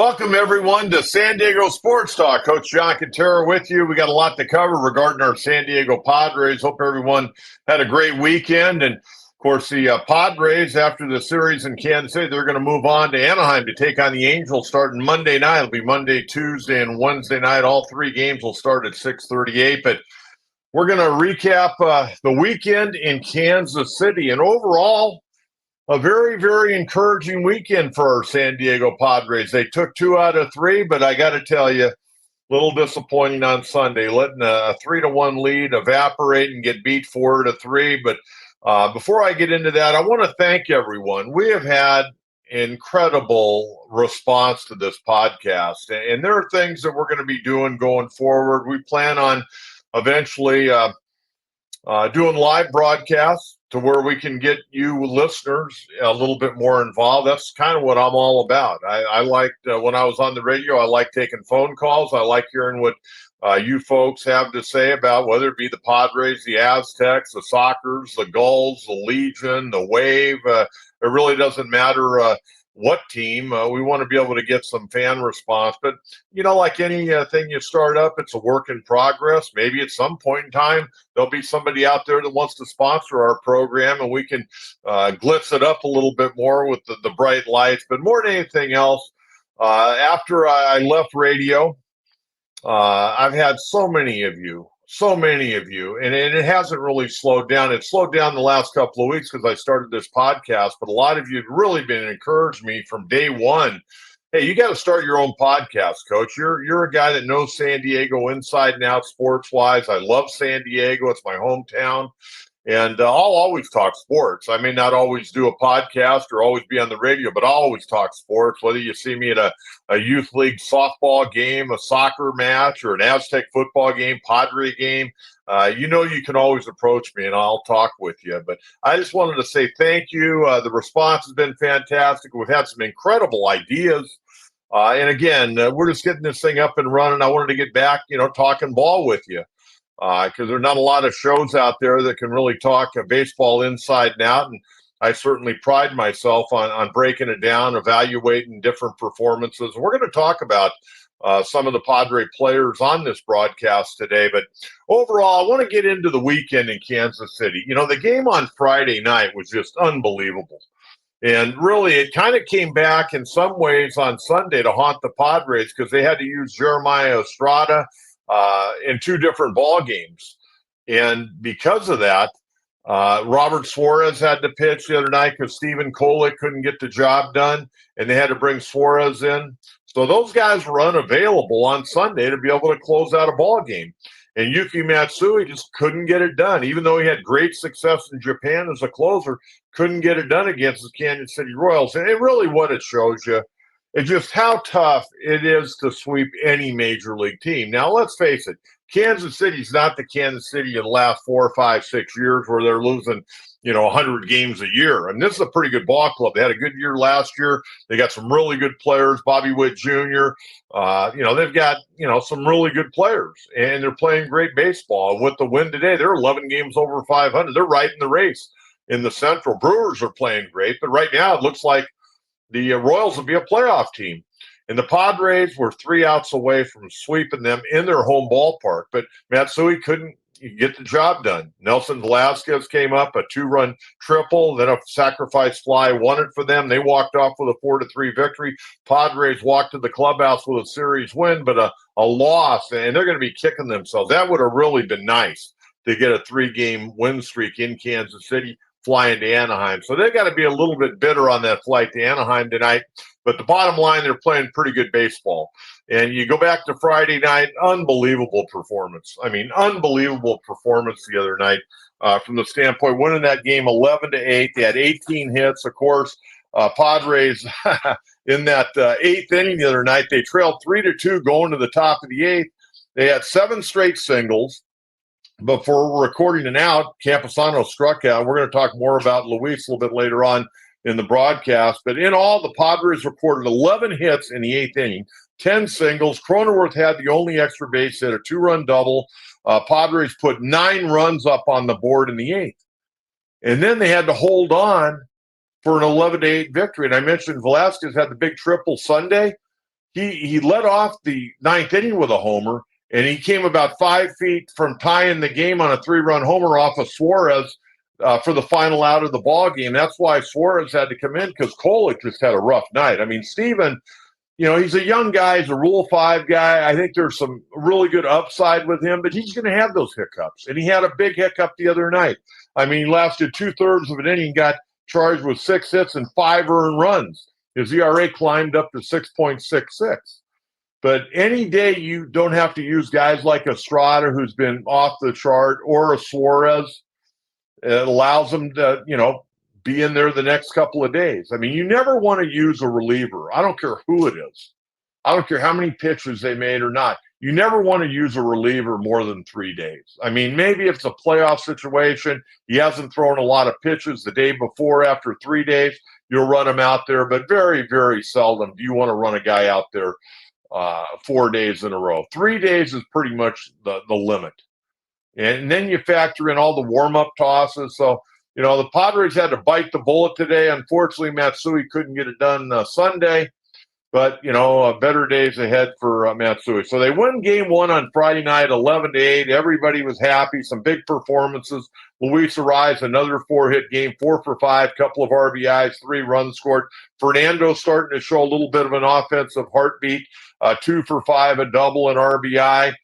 Welcome, everyone, to San Diego Sports Talk. Coach John Kentera with you. We got a lot to cover regarding our San Diego Padres. Hope everyone had a great weekend. And, of course, the Padres, after the series in Kansas City, they're going to move on to Anaheim to take on the Angels starting Monday night. It'll be Monday, Tuesday, and Wednesday night. All three games will start at 6:38. But we're going to recap the weekend in Kansas City. And overall, a very, very encouraging weekend for our San Diego Padres. They took 2 out of 3, but I got to tell you, a little disappointing on Sunday, letting a 3-1 lead evaporate and get beat 4-3. But before I get into that, I want to thank everyone. We have had incredible response to this podcast, and there are things that we're going to be doing going forward. We plan on eventually doing live broadcasts to where we can get you listeners a little bit more involved. That's kind of what I'm all about. I liked when I was on the radio, I like taking phone calls. I like hearing what you folks have to say about whether it be the Padres, the Aztecs, the Sockers, the Gulls, the Legion, the Wave. It really doesn't matter what team. We want to be able to get some fan response. But, like anything you start up, it's a work in progress. Maybe at some point in time, there'll be somebody out there that wants to sponsor our program, and we can glitz it up a little bit more with the bright lights. But more than anything else, after I left radio, I've had so many of you, and it hasn't really slowed down. It slowed down the last couple of weeks because I started this podcast, but a lot of you have really been encouraging me from day one. Hey, you got to start your own podcast, Coach. You're a guy that knows San Diego inside and out sports-wise. I love San Diego. It's my hometown. And I'll always talk sports. I may not always do a podcast or always be on the radio, but I'll always talk sports, whether you see me at a youth league softball game, a soccer match, or an Aztec football game, Padre game. You can always approach me, and I'll talk with you. But I just wanted to say thank you. The response has been fantastic. We've had some incredible ideas. And again, we're just getting this thing up and running. I wanted to get back, talking ball with you. Because there are not a lot of shows out there that can really talk baseball inside and out. And I certainly pride myself on breaking it down, evaluating different performances. We're going to talk about some of the Padre players on this broadcast today. But overall, I want to get into the weekend in Kansas City. The game on Friday night was just unbelievable. And really, it kind of came back in some ways on Sunday to haunt the Padres because they had to use Jeremiah Estrada in 2 different ball games. And because of that, Robert Suarez had to pitch the other night because Stephen Kolek couldn't get the job done, and they had to bring Suarez in. So those guys were unavailable on Sunday to be able to close out a ball game. And Yuki Matsui just couldn't get it done. Even though he had great success in Japan as a closer, couldn't get it done against the Kansas City Royals. And really what it shows you is just how tough it is to sweep any major league team. Now, let's face it, Kansas City's not the Kansas City of the last 4, 5, 6 years where they're losing, 100 games a year. And this is a pretty good ball club. They had a good year last year. They got some really good players, Bobby Witt Jr. They've got, some really good players, and they're playing great baseball. With the win today, they're 11 games over 500. They're right in the race in the Central. Brewers are playing great, but right now it looks like the Royals will be a playoff team. And the Padres were 3 outs away from sweeping them in their home ballpark. But Matsui couldn't get the job done. Nelson Velasquez came up, a 2-run triple, then a sacrifice fly won it for them. They walked off with a 4-3 victory. Padres walked to the clubhouse with a series win, but a loss, and they're going to be kicking themselves. That would have really been nice to get a 3-game win streak in Kansas City, flying to Anaheim. So they got to be a little bit bitter on that flight to Anaheim tonight. But the bottom line, they're playing pretty good baseball. And you go back to Friday night, unbelievable performance. Unbelievable performance the other night from the standpoint, winning that game 11-8. They had 18 hits. Of course, Padres in that 8th inning the other night, they trailed 3-2 going to the top of the 8th. They had 7 straight singles. Before recording an out, Campusano struck out. We're going to talk more about Luis a little bit later on in the broadcast. But in all, the Padres recorded 11 hits in the 8th inning, 10 singles. Cronenworth had the only extra base hit, a 2-run double. Padres put 9 runs up on the board in the 8th. And then they had to hold on for an 11-8 victory. And I mentioned Velasquez had the big triple Sunday. he led off the ninth inning with a homer, and he came about 5 feet from tying the game on a 3-run homer off of Suarez for the final out of the ball game. That's why Suarez had to come in, because Kolek just had a rough night. I mean, Steven, he's a young guy. He's a Rule 5 guy. I think there's some really good upside with him, but he's going to have those hiccups. And he had a big hiccup the other night. I mean, he lasted 2/3 of an inning, got charged with 6 hits and 5 earned runs. His ERA climbed up to 6.66. But any day you don't have to use guys like Estrada, who's been off the chart, or a Suarez, it allows them to, be in there the next couple of days. I mean, you never want to use a reliever. I don't care who it is. I don't care how many pitches they made or not. You never want to use a reliever more than 3 days. I mean, maybe if it's a playoff situation, he hasn't thrown a lot of pitches the day before, after 3 days, you'll run him out there. But very, very seldom do you want to run a guy out there 4 days in a row. 3 days is pretty much the limit. And then you factor in all the warm-up tosses. So, the Padres had to bite the bullet today. Unfortunately, Matsui couldn't get it done Sunday. But, better days ahead for Matsui. So they win game 1 on Friday night, 11-8. Everybody was happy. Some big performances. Luis Arraez, another 4-hit game, 4 for 5, couple of RBIs, 3 runs scored. Fernando starting to show a little bit of an offensive heartbeat. 2 for 5, a double, an RBI.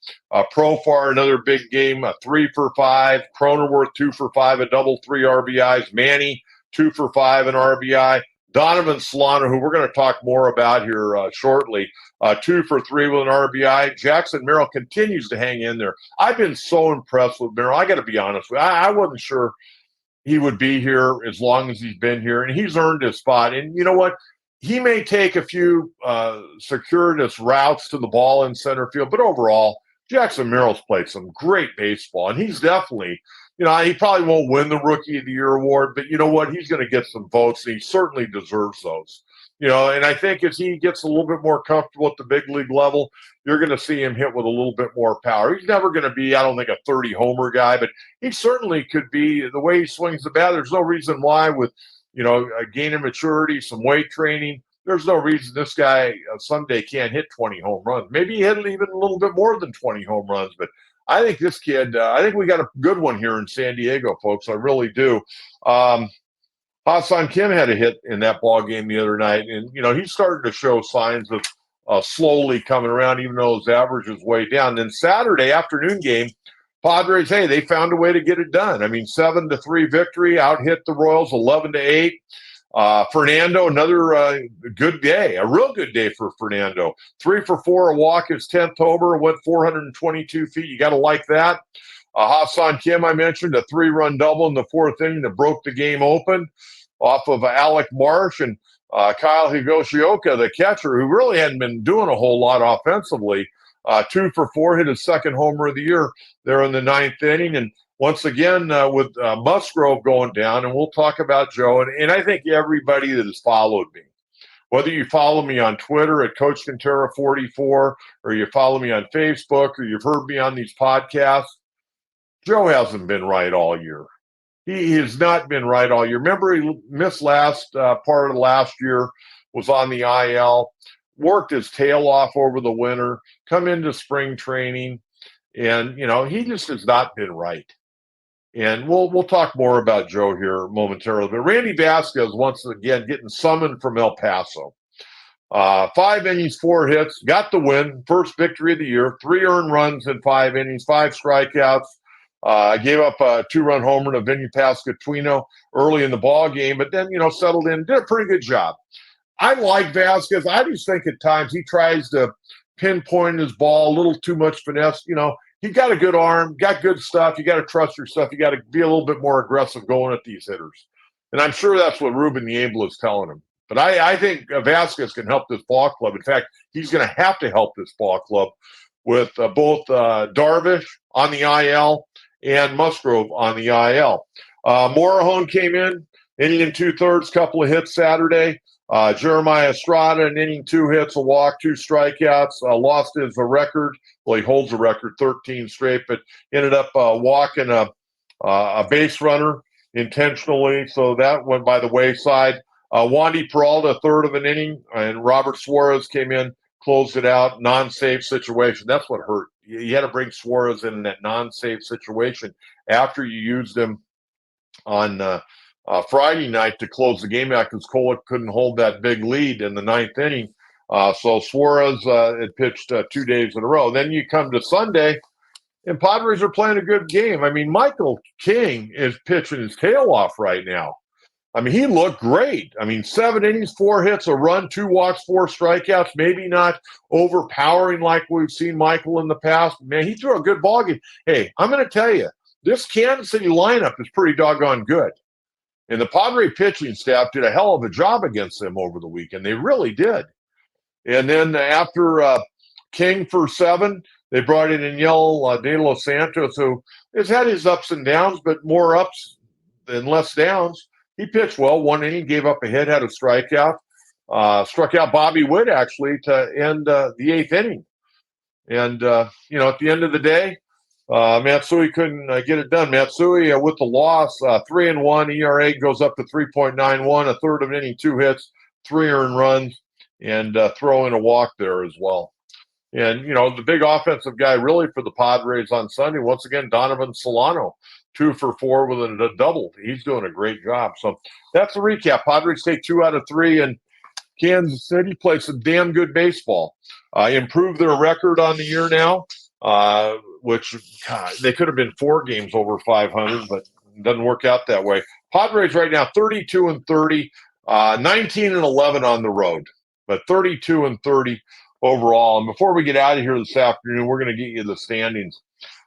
Profar, another big game, 3 for 5. Cronenworth, 2 for 5, a double, 3 RBIs. Manny, 2 for 5, an RBI. Donovan Solano, who we're going to talk more about here shortly, 2 for 3 with an RBI. Jackson Merrill continues to hang in there. I've been so impressed with Merrill. I got to be honest with you. I wasn't sure he would be here as long as he's been here, and he's earned his spot. And you know what? He may take a few circuitous routes to the ball in center field, but overall, Jackson Merrill's played some great baseball, and he's definitely, he probably won't win the Rookie of the Year award, but you know what? He's going to get some votes, and he certainly deserves those. And I think as he gets a little bit more comfortable at the big league level, you're going to see him hit with a little bit more power. He's never going to be, I don't think, a 30-homer guy, but he certainly could be. The way he swings the bat, there's no reason why with, a gain in maturity, some weight training, there's no reason this guy someday can't hit 20 home runs. Maybe he hit even a little bit more than 20 home runs, but I think this kid, I think we got a good one here in San Diego, folks. I really do. Ha-Seong Kim had a hit in that ball game the other night, and, he's starting to show signs of slowly coming around, even though his average is way down. Then Saturday afternoon game, Padres, hey, they found a way to get it done. I mean, 7-3 victory, out-hit the Royals 11-8. Fernando, another good day, a real good day for Fernando. 3 for 4, a walk, his 10th homer, went 422 feet. You got to like that. Ha-Seong Kim, I mentioned, a 3-run double in the 4th inning that broke the game open off of Alec Marsh, and Kyle Higashioka, the catcher, who really hadn't been doing a whole lot offensively. 2 for 4, hit his 2nd homer of the year there in the 9th inning. And once again, with Musgrove going down, and we'll talk about Joe, and I think everybody that has followed me, whether you follow me on Twitter at Coach Kentera 44, or you follow me on Facebook, or you've heard me on these podcasts, Joe hasn't been right all year. He has not been right all year. Remember, he missed last part of last year, was on the IL, worked his tail off over the winter, come into spring training, and, he just has not been right. And we'll talk more about Joe here momentarily. But Randy Vasquez, once again, getting summoned from El Paso. 5 innings, 4 hits, got the win, first victory of the year, 3 earned runs in 5 innings, 5 strikeouts. Gave up a 2-run homer to Vinny Pasquantino early in the ball game, but then, settled in, did a pretty good job. I like Vasquez. I just think at times he tries to pinpoint his ball a little too much finesse. He got a good arm, got good stuff. You got to trust your stuff. You got to be a little bit more aggressive going at these hitters. And I'm sure that's what Ruben Niebla is telling him. But I think Vasquez can help this ball club. In fact, he's going to have to help this ball club with both Darvish on the IL and Musgrove on the IL. Morejon came in, inning and 2/3, couple of hits Saturday. Jeremiah Estrada, an inning, 2 hits, a walk, 2 strikeouts, lost his record. Well, he holds the record 13 straight, but ended up walking a base runner intentionally, so that went by the wayside. Wandy Peralta, 1/3 of an inning, and Robert Suarez came in, closed it out, non-safe situation. That's what hurt. You had to bring Suarez in that non-safe situation after you used him on Friday night to close the game out because Cole couldn't hold that big lead in the ninth inning. So Suarez had pitched 2 days in a row. Then you come to Sunday, and Padres are playing a good game. I mean, Michael King is pitching his tail off right now. I mean, he looked great. I mean, 7 innings, 4 hits, a run, 2 walks, 4 strikeouts. Maybe not overpowering like we've seen Michael in the past. Man, he threw a good ball game. Hey, I'm going to tell you, this Kansas City lineup is pretty doggone good. And the Padre pitching staff did a hell of a job against them over the weekend. They really did. And then after King for 7, they brought in Yel De Los Santos, who has had his ups and downs, but more ups than less downs. He pitched well, 1 inning, gave up a hit, had a strikeout. Struck out Bobby Witt, actually, to end the 8th inning. And, at the end of the day, Matsui couldn't get it done. Matsui, with the loss, 3-1, ERA goes up to 3.91, a third of an inning, 2 hits, 3 earned runs, and throw in a walk there as well. And, the big offensive guy really for the Padres on Sunday, once again, Donovan Solano, 2 for 4 with a double. He's doing a great job. So that's the recap. Padres take 2 out of 3, and Kansas City plays some damn good baseball. Improved their record on the year now, which they could have been 4 games over 500, but it doesn't work out that way. Padres right now 32-30, 19-11 on the road, but 32-30 overall. And before we get out of here this afternoon, we're going to get you the standings.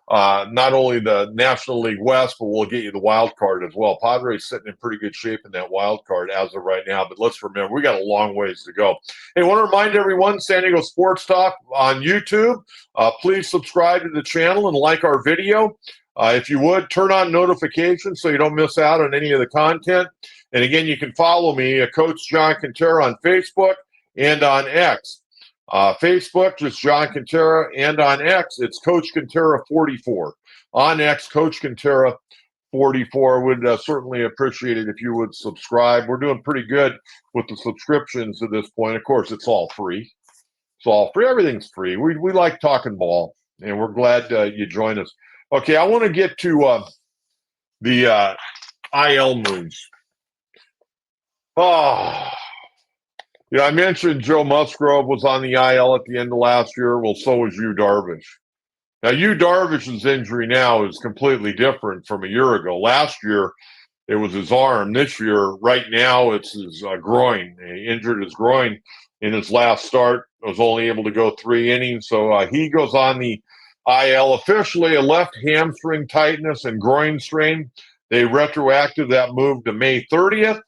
Not only the National League West, but we'll get you the wild card as well. Padres sitting in pretty good shape in that wild card as of right now. But let's remember, we got a long ways to go. Hey, I want to remind everyone, San Diego Sports Talk on YouTube. Please subscribe to the channel and like our video. If you would, turn on notifications so you don't miss out on any of the content. And again, you can follow me, Coach John Kentera, on Facebook and on X. Facebook, just John Kentera, and on X, it's Coach Kentera 44. On X, Coach Kentera 44. Would certainly appreciate it if you would subscribe. We're doing pretty good with the subscriptions at this point. Of course, it's all free. It's all free. Everything's free. We like talking ball, and we're glad you join us. Okay, I want to get to the IL moves. Oh. I mentioned Joe Musgrove was on the IL at the end of last year. Well, so was Yu Darvish. Now, Yu Darvish's injury now is completely different from a year ago. Last year, it was his arm. This year, right now, it's his groin. He injured his groin in his last start. Was only able to go 3 innings. So he goes on the IL. Officially, a left hamstring tightness and groin strain. They retroactive that move to May 30th.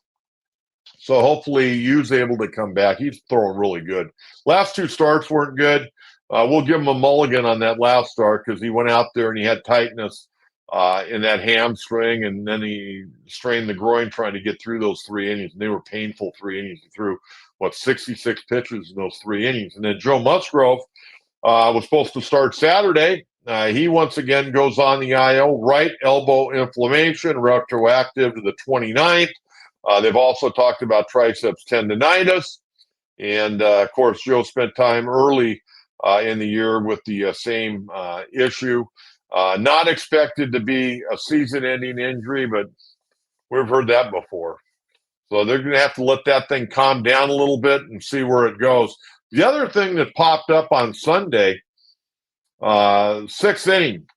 So hopefully Yu's able to come back. He's throwing really good. Last 2 starts weren't good. We'll give him a mulligan on that last start because he went out there and he had tightness in that hamstring, and then he strained the groin trying to get through those 3 innings. And they were painful 3 innings. He threw, 66 pitches in those 3 innings. And then Joe Musgrove was supposed to start Saturday. He once again goes on the IL, right elbow inflammation, retroactive to the 29th. They've also talked about triceps tendonitis. And, of course, Joe spent time early in the year with the same issue. Not expected to be a season-ending injury, but we've heard that before. So they're going to have to let that thing calm down a little bit and see where it goes. The other thing that popped up on Sunday, 6th inning,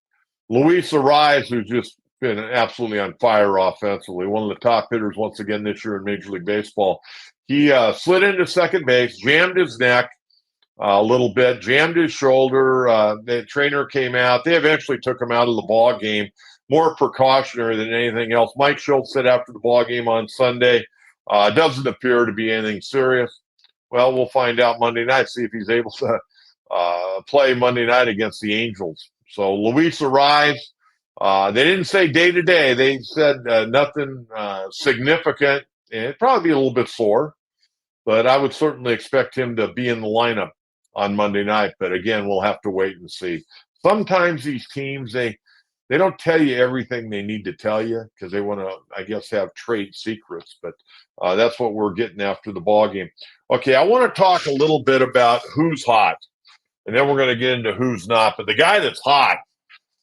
Luis Arraez, who's just been absolutely on fire offensively, one of the top hitters once again this year in Major League Baseball. He slid into second base, jammed his neck a little bit, jammed his shoulder. The trainer came out. They eventually took him out of the ball game, more precautionary than anything else. Mike Shildt said after the ball game on Sunday, doesn't appear to be anything serious. Well, we'll find out Monday night, see if he's able to play Monday night against the Angels. So Luis Arraez, they didn't say day-to-day. They said nothing significant. It'd probably be a little bit sore, but I would certainly expect him to be in the lineup on Monday night. But, again, we'll have to wait and see. Sometimes these teams, they They don't tell you everything they need to tell you because they want to, I guess, have trade secrets. But that's what we're getting after the ball game. Okay, I want to talk a little bit about who's hot, and then we're going to get into who's not. But the guy that's hot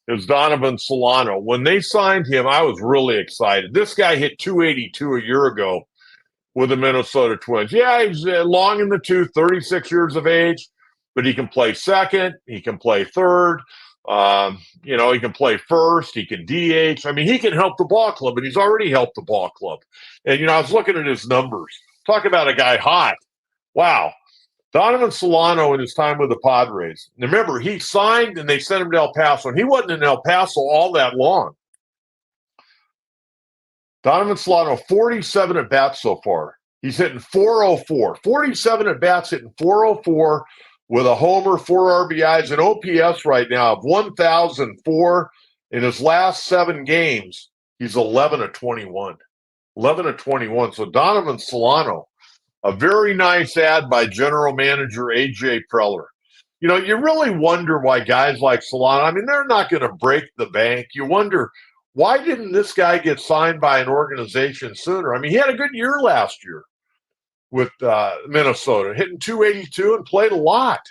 is Donovan Solano. When they signed him, I was really excited. This guy hit 282 a year ago with the Minnesota Twins. Yeah, he's long in the tooth, 36 years of age, but he can play second. He can play third. He can play first. He can DH. I mean, he can help the ball club, and he's already helped the ball club. And, I was looking at his numbers. Talk about a guy hot. Wow. Donovan Solano in his time with the Padres. Remember, he signed and they sent him to El Paso, and he wasn't in El Paso all that long. Donovan Solano, 47 at bats so far. He's hitting 404. 47 at bats, hitting 404 with a homer, 4 RBIs, and OPS right now of 1,004. In his last 7 games, he's 11 of 21. 11 of 21. So Donovan Solano, a very nice ad by general manager A.J. Preller. You really wonder why guys like Solano, I mean, they're not going to break the bank. You wonder, why didn't this guy get signed by an organization sooner? I mean, he had a good year last year with Minnesota, hitting 282 and played a lot.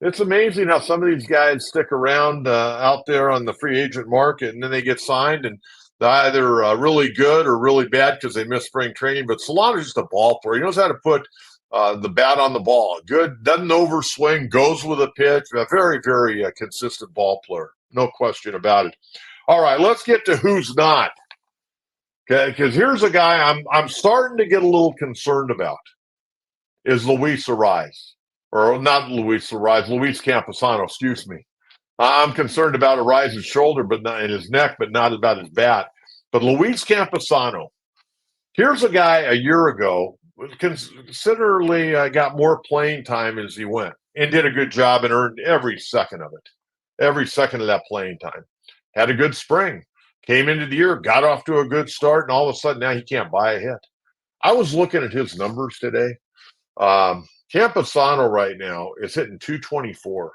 It's amazing how some of these guys stick around out there on the free agent market, and then they get signed, and they're either really good or really bad because they miss spring training. But Solano's just a ball player. He knows how to put the bat on the ball. Good, doesn't overswing, goes with a pitch. A very, very consistent ball player. No question about it. All right, let's get to who's not. Okay, because here's a guy I'm starting to get a little concerned about. Is Luis Arraez, or not Luis Arraez, Luis Campusano. Excuse me. I'm concerned about Arraez's shoulder, but not in his neck, but not about his bat. But Luis Campusano. Here's a guy a year ago considerably got more playing time as he went, and did a good job and earned every second of it, every second of that playing time. Had a good spring, came into the year, got off to a good start, and all of a sudden now he can't buy a hit. I was looking at his numbers today. Campusano right now is hitting 224.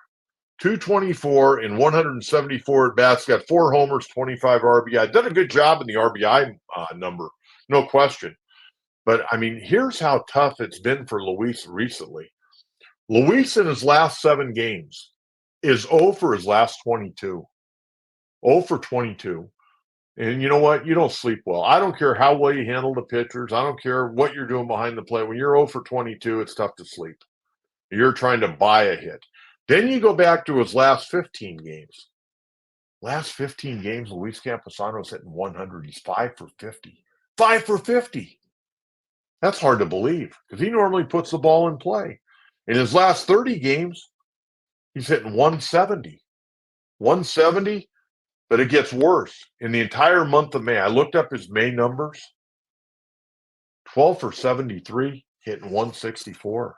224 in 174 at bats, got 4 homers, 25 RBI. Done a good job in the RBI number, no question. But, I mean, here's how tough it's been for Luis recently. Luis in his last 7 games is 0 for his last 22. 0 for 22. And you know what? You don't sleep well. I don't care how well you handle the pitchers. I don't care what you're doing behind the plate. When you're 0 for 22, it's tough to sleep. You're trying to buy a hit. Then you go back to his last 15 games. Last 15 games, Luis Campusano's hitting 100. He's 5 for 50. 5 for 50. That's hard to believe because he normally puts the ball in play. In his last 30 games, he's hitting 170. 170. But it gets worse. In the entire month of May, I looked up his May numbers. 12 for 73, hitting 164.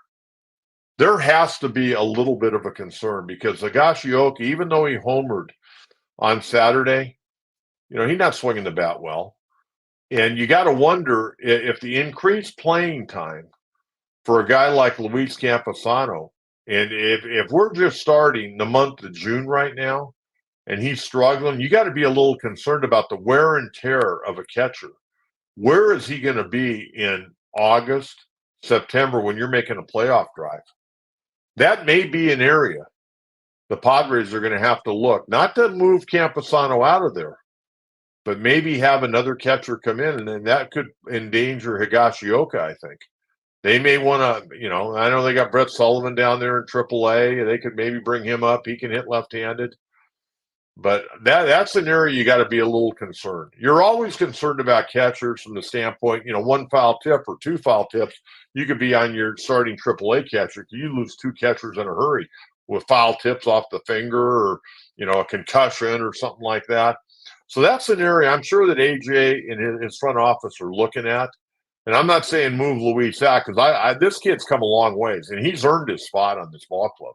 There has to be a little bit of a concern because Higashioka, even though he homered on Saturday, he's not swinging the bat well. And you got to wonder if the increased playing time for a guy like Luis Campusano, and if we're just starting the month of June right now, and he's struggling, you got to be a little concerned about the wear and tear of a catcher. Where is he going to be in August, September when you're making a playoff drive? That may be an area the Padres are going to have to look, not to move Campusano out of there, but maybe have another catcher come in, and then that could endanger Higashioka, I think. They may want to, I know they got Brett Sullivan down there in AAA. They could maybe bring him up. He can hit left-handed. But that's an area you got to be a little concerned. You're always concerned about catchers from the standpoint, 1 foul tip or 2 foul tips. You could be on your starting AAA catcher. You lose 2 catchers in a hurry with foul tips off the finger or, a concussion or something like that. So that's an area I'm sure that AJ and his front office are looking at. And I'm not saying move Luis out because this kid's come a long ways, and he's earned his spot on this ball club.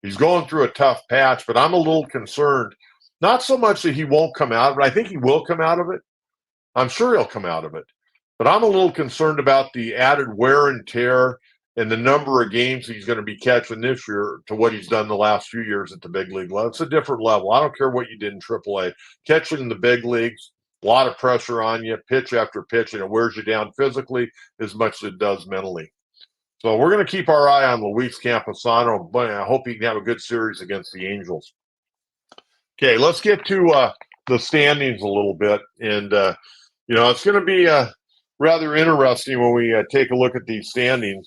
He's going through a tough patch, but I'm a little concerned. Not so much that he won't come out, but I think he will come out of it. I'm sure he'll come out of it. But I'm a little concerned about the added wear and tear and the number of games he's going to be catching this year to what he's done the last few years at the big league level. It's a different level. I don't care what you did in AAA. Catching in the big leagues, a lot of pressure on you, pitch after pitch, and it wears you down physically as much as it does mentally. So we're going to keep our eye on Luis Campusano, but I hope he can have a good series against the Angels. Okay, let's get to the standings a little bit. And, it's going to be rather interesting when we take a look at these standings.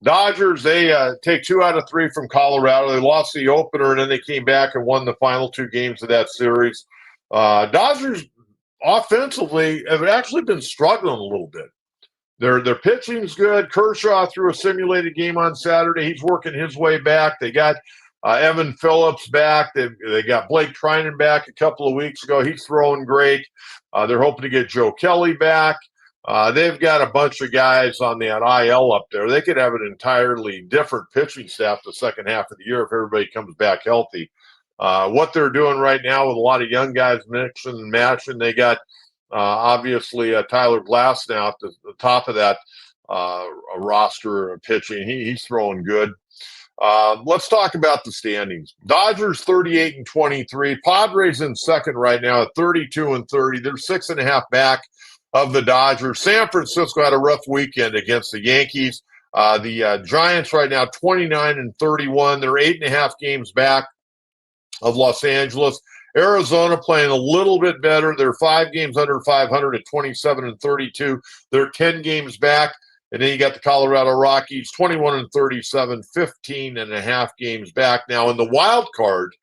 Dodgers, they take 2 out of 3 from Colorado. They lost the opener, and then they came back and won the final 2 games of that series. Dodgers, offensively, have actually been struggling a little bit. Their pitching's good. Kershaw threw a simulated game on Saturday. He's working his way back. They got Evan Phillips back. They got Blake Trinan back a couple of weeks ago. He's throwing great. They're hoping to get Joe Kelly back. They've got a bunch of guys on that IL up there. They could have an entirely different pitching staff the second half of the year if everybody comes back healthy. What they're doing right now with a lot of young guys mixing and matching, they got obviously Tyler Glass now at the top of that roster of pitching. He's throwing good. Let's talk about the standings. Dodgers 38-23. Padres in second right now at 32-30. They're 6.5 back of the Dodgers. San Francisco had a rough weekend against the Yankees. The Giants right now 29-31. They're 8.5 games back of Los Angeles. Arizona playing a little bit better. They're 5 games under 500 at 27-32. They're 10 games back. And then you got the Colorado Rockies, 21-37, 15.5 games back. Now in the wild card,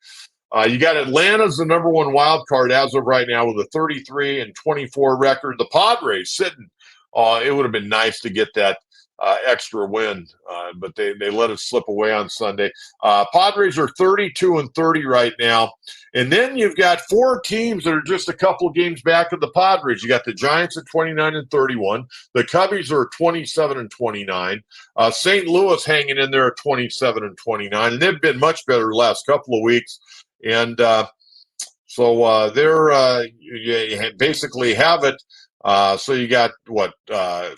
you got Atlanta's the number 1 wild card as of right now with a 33-24 record. The Padres sitting. It would have been nice to get that extra win, but they let it slip away on Sunday. Padres are 32-30 right now. And then you've got 4 teams that are just a couple of games back of the Padres. You got the Giants at 29-31. The Cubbies are 27-29. St. Louis hanging in there at 27-29. And they've been much better the last couple of weeks. And so they're you basically have it. So you got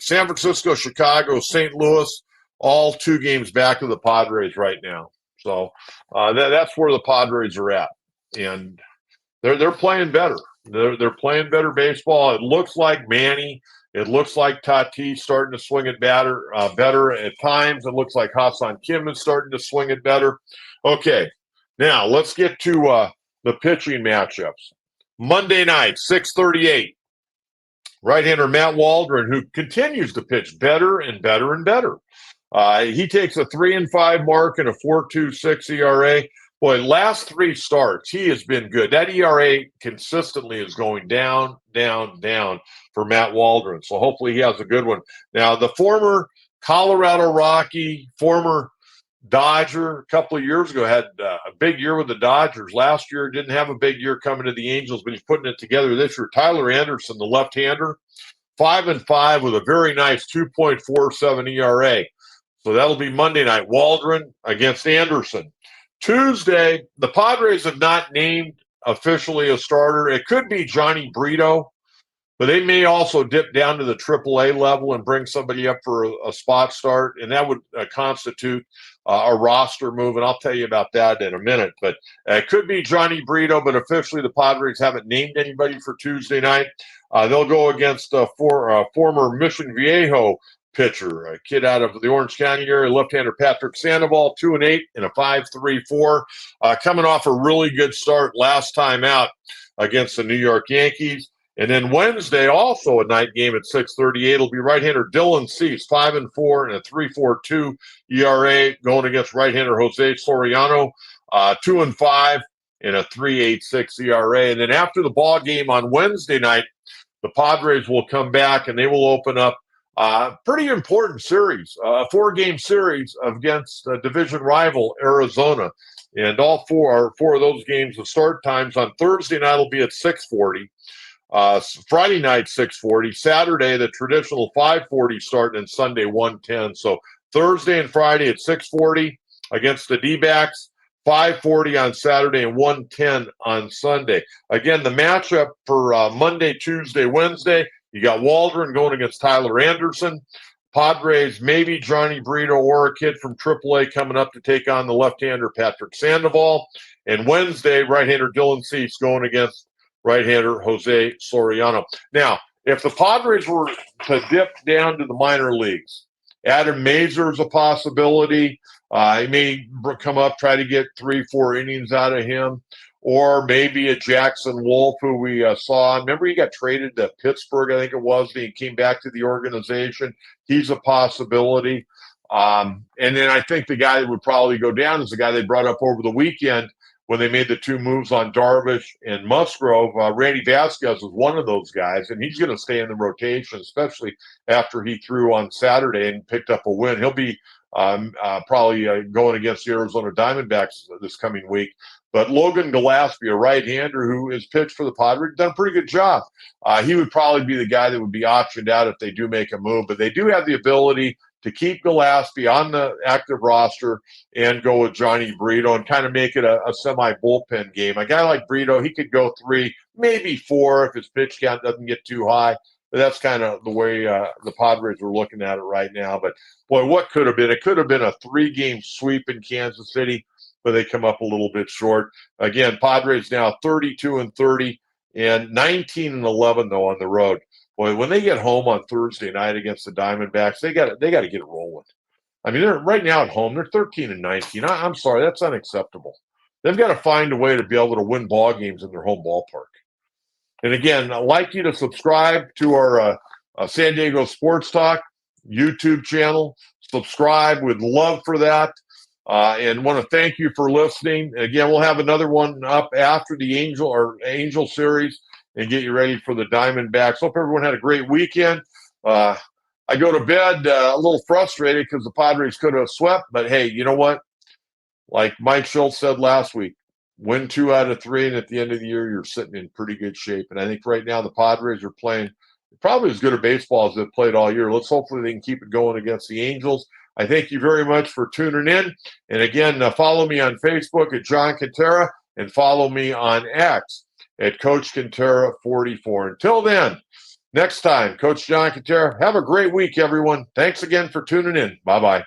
San Francisco, Chicago, St. Louis, all 2 games back of the Padres right now. So that's where the Padres are at, and they're playing better. They're playing better baseball. It looks like Manny. It looks like Tatis starting to swing it better at times. It looks like Hassan Kim is starting to swing it better. Okay, now let's get to the pitching matchups. Monday night, 6:38. Right-hander Matt Waldron, who continues to pitch better and better and better. He takes a 3-5 mark and a 4.26 ERA. Boy, last 3 starts, he has been good. That ERA consistently is going down, down, down for Matt Waldron. So hopefully he has a good one. Now, the former Colorado Rocky, former Dodger, a couple of years ago had a big year with the Dodgers. Last year didn't have a big year coming to the Angels, but he's putting it together this year. Tyler Anderson, the left-hander, 5-5 with a very nice 2.47 ERA. So that'll be Monday night. Waldron against Anderson. Tuesday, the Padres have not named officially a starter. It could be Johnny Brito, but they may also dip down to the AAA level and bring somebody up for a spot start, and that would constitute a roster move, and I'll tell you about that in a minute. But it could be Johnny Brito, but officially the Padres haven't named anybody for Tuesday night. They'll go against former Mission Viejo pitcher, a kid out of the Orange County area, left-hander Patrick Sandoval, 2-8 and a 5.34, coming off a really good start last time out against the New York Yankees. And then Wednesday, also a night game at 6:38, it'll be right-hander Dylan Cease, 5-4 and a 3.42 ERA, going against right-hander Jose Soriano, 2-5 and a 3.86 ERA. And then after the ball game on Wednesday night, the Padres will come back and they will open up a pretty important series, a 4-game series against division rival Arizona. And all four of those games, the start times on Thursday night will be at 6:40. Friday night, 6:40. Saturday, the traditional 5:40 start, and Sunday, 1:10. So Thursday and Friday at 6:40 against the D-backs, 5:40 on Saturday, and 1:10 on Sunday. Again, the matchup for Monday, Tuesday, Wednesday, you got Waldron going against Tyler Anderson. Padres, maybe Johnny Brito or a kid from AAA coming up to take on the left-hander Patrick Sandoval. And Wednesday, right-hander Dylan Cease going against right-hander Jose Soriano. Now, if the Padres were to dip down to the minor leagues, Adam Mazur is a possibility. He may come up, try to get 3-4 innings out of him. Or maybe a Jackson Wolf, who we saw. Remember, he got traded to Pittsburgh, I think it was, and he came back to the organization. He's a possibility. And then I think the guy that would probably go down is the guy they brought up over the weekend when they made the two moves on Darvish and Musgrove. Randy Vasquez is one of those guys, and he's going to stay in the rotation, especially after he threw on Saturday and picked up a win. He'll be probably going against the Arizona Diamondbacks this coming week. But Logan Gillespie, a right-hander who has pitched for the Padres, done a pretty good job. He would probably be the guy that would be optioned out if they do make a move. But they do have the ability to keep Gillespie on the active roster and go with Johnny Brito and kind of make it a semi-bullpen game. A guy like Brito, he could go 3, maybe 4 if his pitch count doesn't get too high. But that's kind of the way the Padres are looking at it right now. But, boy, what could have been? It could have been a 3-game sweep in Kansas City, but they come up a little bit short. Again, Padres now 32-30 and 19-11 though on the road. Boy, when they get home on Thursday night against the Diamondbacks, they got to get it rolling. I mean, they're right now at home. They're 13-19. I'm sorry, that's unacceptable. They've got to find a way to be able to win ball games in their home ballpark. And again, I'd like you to subscribe to our San Diego Sports Talk YouTube channel. Subscribe. We'd love for that. And want to thank you for listening. Again, we'll have another one up after the Angel series and get you ready for the Diamondbacks. Hope everyone had a great weekend. I go to bed a little frustrated because the Padres could have swept, but hey, you know what? Like Mike Shildt said last week, win 2 out of 3, and at the end of the year, you're sitting in pretty good shape. And I think right now the Padres are playing probably as good a baseball as they've played all year. Let's hopefully they can keep it going against the Angels. I thank you very much for tuning in. And again, follow me on Facebook at John Kentera and follow me on X at Coach Kentera 44. Until then, next time, Coach John Kentera, have a great week, everyone. Thanks again for tuning in. Bye-bye.